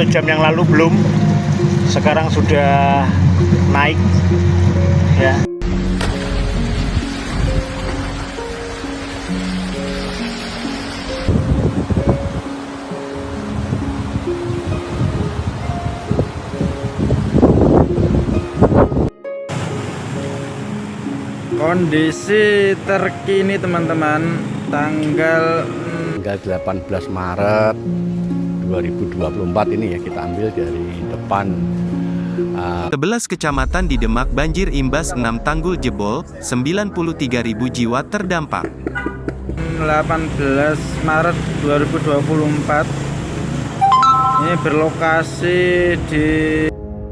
jam yang lalu belum, sekarang sudah naik ya. Kondisi terkini teman-teman tanggal 18 Maret 2024 ini ya, kita ambil dari depan 11 kecamatan di Demak banjir imbas 6 tanggul jebol, 93.000 jiwa terdampak. 18 Maret 2024 ini berlokasi di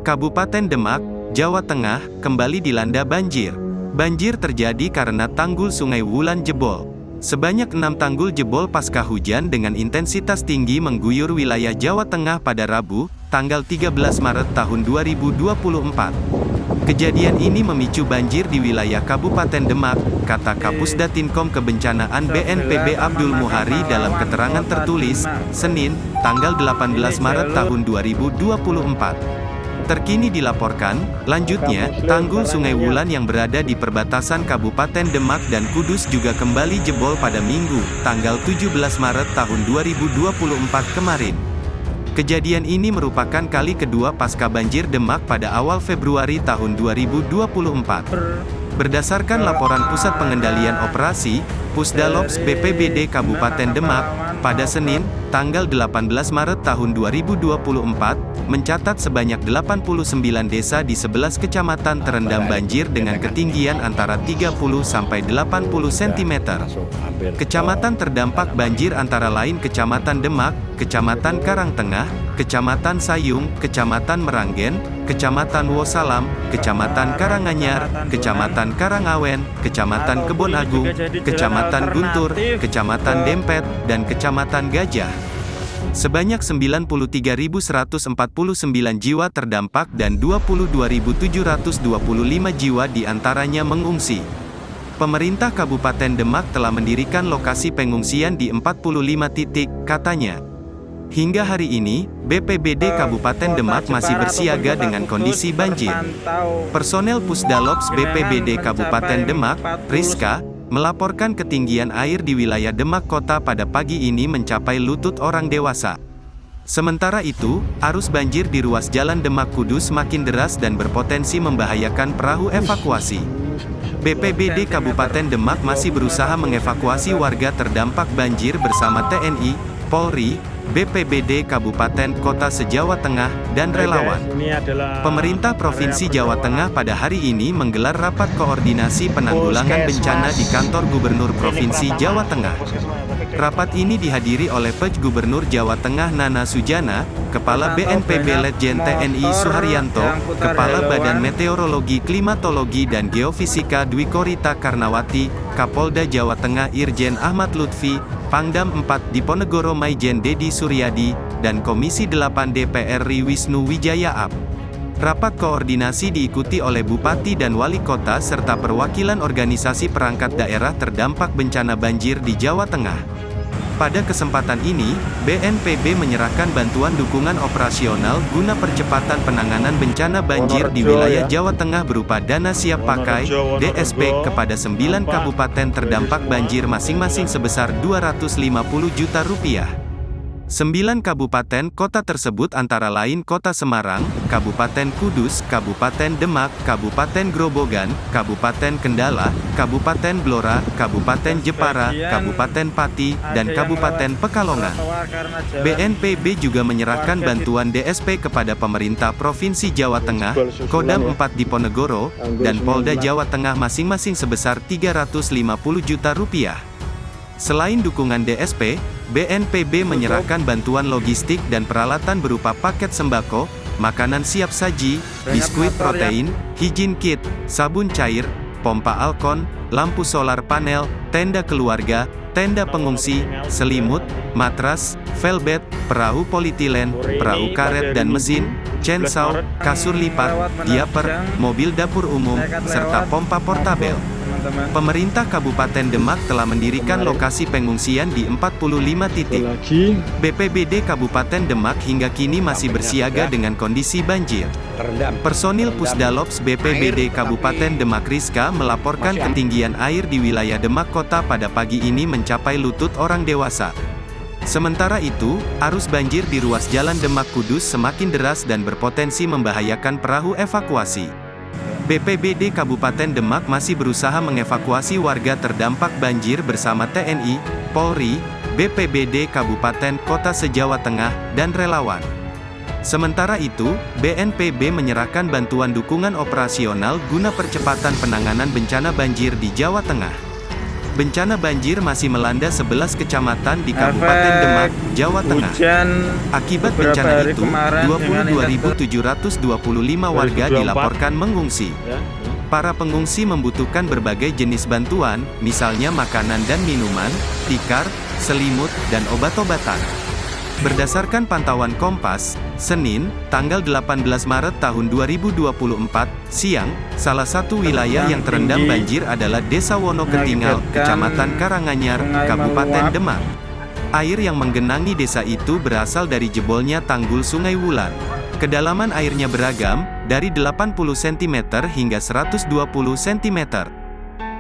Kabupaten Demak, Jawa Tengah, kembali dilanda banjir. Banjir terjadi karena tanggul Sungai Wulan jebol. Sebanyak 6 tanggul jebol pasca hujan dengan intensitas tinggi mengguyur wilayah Jawa Tengah pada Rabu, tanggal 13 Maret tahun 2024. Kejadian ini memicu banjir di wilayah Kabupaten Demak, kata Kapusdatinkom Kebencanaan BNPB Abdul Muhari dalam keterangan tertulis, Senin, tanggal 18 Maret tahun 2024. Terkini dilaporkan, lanjutnya, tanggul Sungai Wulan yang berada di perbatasan Kabupaten Demak dan Kudus juga kembali jebol pada Minggu, tanggal 17 Maret tahun 2024 kemarin. Kejadian ini merupakan kali kedua pasca banjir Demak pada awal Februari tahun 2024. Berdasarkan laporan Pusat Pengendalian Operasi, Pusdalops BPBD Kabupaten Demak, pada Senin, tanggal 18 Maret tahun 2024, mencatat sebanyak 89 desa di 11 kecamatan terendam banjir dengan ketinggian antara 30 sampai 80 cm. Kecamatan terdampak banjir antara lain Kecamatan Demak, Kecamatan Karangtengah, Kecamatan Sayung, Kecamatan Meranggen, Kecamatan Wosalam, Kecamatan Karanganyar, Kecamatan Karangawen, Kecamatan Kebon Agung, Kecamatan Guntur, Kecamatan Dempet, dan Kecamatan Gajah. Sebanyak 93.149 jiwa terdampak dan 22.725 jiwa diantaranya mengungsi. Pemerintah Kabupaten Demak telah mendirikan lokasi pengungsian di 45 titik, katanya. Hingga hari ini, BPBD Kabupaten Demak masih bersiaga dengan kondisi banjir. Personel Pusdalops BPBD Kabupaten Demak, Rizka, melaporkan ketinggian air di wilayah Demak Kota pada pagi ini mencapai lutut orang dewasa. Sementara itu, arus banjir di ruas jalan Demak Kudus makin deras dan berpotensi membahayakan perahu evakuasi. BPBD Kabupaten Demak masih berusaha mengevakuasi warga terdampak banjir bersama TNI, Polri, BPBD Kabupaten Kota se-Jawa Tengah, dan relawan. Pemerintah Provinsi Jawa Tengah pada hari ini menggelar rapat koordinasi penanggulangan bencana di kantor Gubernur Provinsi Jawa Tengah. Rapat ini dihadiri oleh Pj Gubernur Jawa Tengah Nana Sujana, Kepala BNPB Letjen TNI Suharyanto, Kepala Badan Meteorologi Klimatologi dan Geofisika Dwi Korita Karnawati, Kapolda Jawa Tengah Irjen Ahmad Lutfi, Pangdam 4 Diponegoro Maijen Dedi Suryadi, dan Komisi 8 DPR Ri Wisnu Wijaya AP. Rapat koordinasi diikuti oleh Bupati dan Wali Kota serta perwakilan organisasi perangkat daerah terdampak bencana banjir di Jawa Tengah. Pada kesempatan ini, BNPB menyerahkan bantuan dukungan operasional guna percepatan penanganan bencana banjir di wilayah Jawa Tengah berupa dana siap pakai, DSP, kepada 9 kabupaten terdampak banjir masing-masing sebesar Rp250 juta. 9 kabupaten kota tersebut antara lain Kota Semarang, Kabupaten Kudus, Kabupaten Demak, Kabupaten Grobogan, Kabupaten Kendala, Kabupaten Blora, Kabupaten Jepara, Kabupaten Pati, dan Kabupaten Pekalongan. BNPB juga menyerahkan bantuan DSP kepada pemerintah Provinsi Jawa Tengah, Kodam 4 Diponegoro, dan Polda Jawa Tengah masing-masing sebesar Rp350 juta. Selain dukungan DSP, BNPB menyerahkan bantuan logistik dan peralatan berupa paket sembako, makanan siap saji, biskuit protein, hygiene kit, sabun cair, pompa alkon, lampu solar panel, tenda keluarga, tenda pengungsi, selimut, matras, velvet, perahu politilen, perahu karet dan mesin, chainsaw, kasur lipat, diaper, mobil dapur umum, serta pompa portabel. teman-teman. Pemerintah Kabupaten Demak telah mendirikan lokasi pengungsian di 45 titik. Lagi BPBD Kabupaten Demak hingga kini masih bersiaga dengan kondisi banjir. Terendam. Personil Pusdalops BPBD Kabupaten Demak Rizka melaporkan ketinggian air di wilayah Demak Kota pada pagi ini mencapai lutut orang dewasa. Sementara itu, arus banjir di ruas Jalan Demak Kudus semakin deras dan berpotensi membahayakan perahu evakuasi. BPBD Kabupaten Demak masih berusaha mengevakuasi warga terdampak banjir bersama TNI, Polri, BPBD Kabupaten Kota se-Jawa Tengah, dan relawan. Sementara itu, BNPB menyerahkan bantuan dukungan operasional guna percepatan penanganan bencana banjir di Jawa Tengah. Bencana banjir masih melanda 11 kecamatan di Kabupaten Demak, Jawa Tengah. Hujan Akibat beberapa bencana hari itu, kemarin dengan 22.725 warga 2024. dilaporkan mengungsi. ya. Para pengungsi membutuhkan berbagai jenis bantuan, misalnya makanan dan minuman, tikar, selimut, dan obat-obatan. Berdasarkan pantauan Kompas, Senin, tanggal 18 Maret tahun 2024, siang, salah satu wilayah yang terendam banjir adalah Desa Wonoketingal, Kecamatan Karanganyar, Kabupaten Demak. Air yang menggenangi desa itu berasal dari jebolnya tanggul Sungai Wulan. Kedalaman airnya beragam, dari 80 cm hingga 120 cm.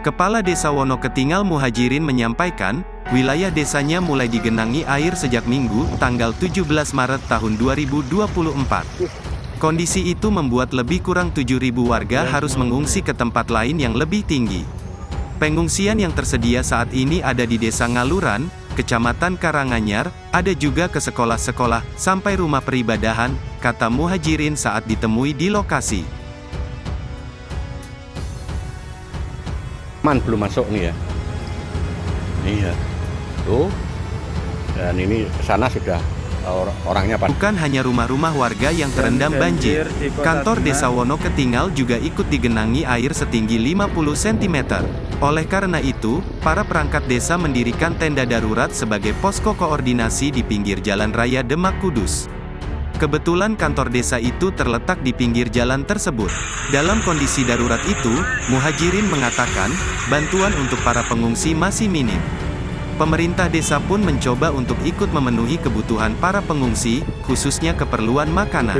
Kepala Desa Wonoketingal Muhajirin menyampaikan, wilayah desanya mulai digenangi air sejak Minggu, tanggal 17 Maret tahun 2024. Kondisi itu membuat lebih kurang 7.000 warga harus mengungsi ke tempat lain yang lebih tinggi. Pengungsian yang tersedia saat ini ada di Desa Ngaluran, Kecamatan Karanganyar, ada juga ke sekolah-sekolah, sampai rumah peribadahan, kata Muhajirin saat ditemui di lokasi. Belum masuk nih ya. Iya. Tuh. Dan ini kesana sudah orangnya pada. Bukan hanya rumah-rumah warga yang terendam banjir, kantor Desa Wonoketingal juga ikut digenangi air setinggi 50 cm. Oleh karena itu, para perangkat desa mendirikan tenda darurat sebagai posko koordinasi di pinggir Jalan Raya Demak Kudus. Kebetulan kantor desa itu terletak di pinggir jalan tersebut. Dalam kondisi darurat itu, Muhajirin mengatakan, bantuan untuk para pengungsi masih minim. Pemerintah desa pun mencoba untuk ikut memenuhi kebutuhan para pengungsi, khususnya keperluan makanan.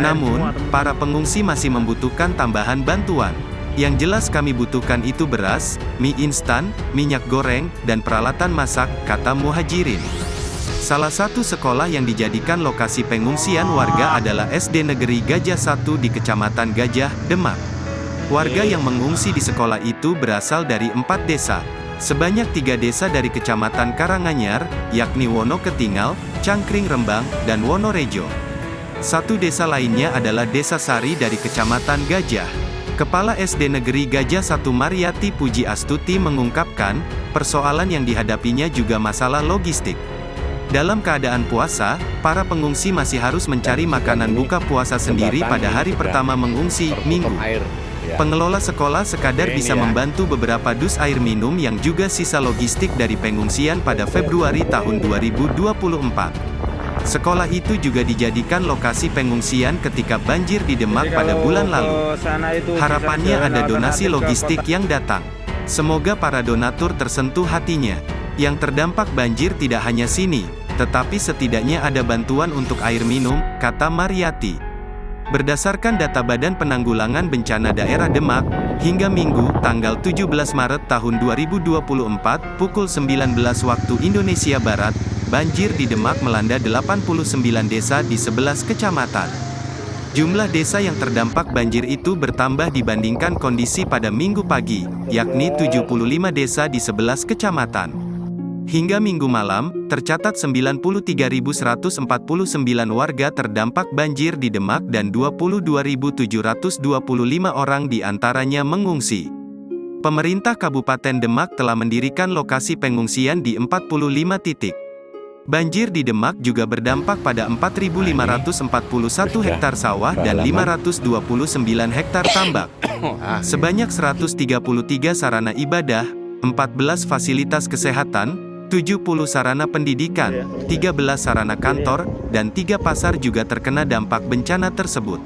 Namun, para pengungsi masih membutuhkan tambahan bantuan. Yang jelas kami butuhkan itu beras, mie instan, minyak goreng, dan peralatan masak, kata Muhajirin. Salah satu sekolah yang dijadikan lokasi pengungsian warga adalah SD Negeri Gajah 1 di Kecamatan Gajah, Demak. Warga yang mengungsi di sekolah itu berasal dari 4 desa. Sebanyak 3 desa dari Kecamatan Karanganyar, yakni Wonoketingal, Cangkring Rembang, dan Wonorejo. Satu desa lainnya adalah Desa Sari dari Kecamatan Gajah. Kepala SD Negeri Gajah 1 Mariati Puji Astuti mengungkapkan, persoalan yang dihadapinya juga masalah logistik. Dalam keadaan puasa, para pengungsi masih harus mencari makanan buka puasa sendiri pada hari pertama mengungsi, Minggu. Pengelola sekolah sekadar bisa membantu beberapa dus air minum yang juga sisa logistik dari pengungsian pada Februari tahun 2024. Sekolah itu juga dijadikan lokasi pengungsian ketika banjir di Demak pada bulan lalu. Harapannya ada donasi logistik yang datang. Semoga para donatur tersentuh hatinya. Yang terdampak banjir tidak hanya sini, tetapi setidaknya ada bantuan untuk air minum, kata Mariati. Berdasarkan data Badan Penanggulangan Bencana Daerah Demak, hingga Minggu, tanggal 17 Maret tahun 2024, pukul 19 waktu Indonesia Barat, banjir di Demak melanda 89 desa di 11 kecamatan. Jumlah desa yang terdampak banjir itu bertambah dibandingkan kondisi pada Minggu pagi, yakni 75 desa di 11 kecamatan. Hingga Minggu malam, tercatat 93.149 warga terdampak banjir di Demak dan 22.725 orang diantaranya mengungsi. Pemerintah Kabupaten Demak telah mendirikan lokasi pengungsian di 45 titik. Banjir di Demak juga berdampak pada 4.541 hektar sawah dan 529 hektar tambak. Sebanyak 133 sarana ibadah, 14 fasilitas kesehatan, 70 sarana pendidikan, 13 sarana kantor, dan 3 pasar juga terkena dampak bencana tersebut.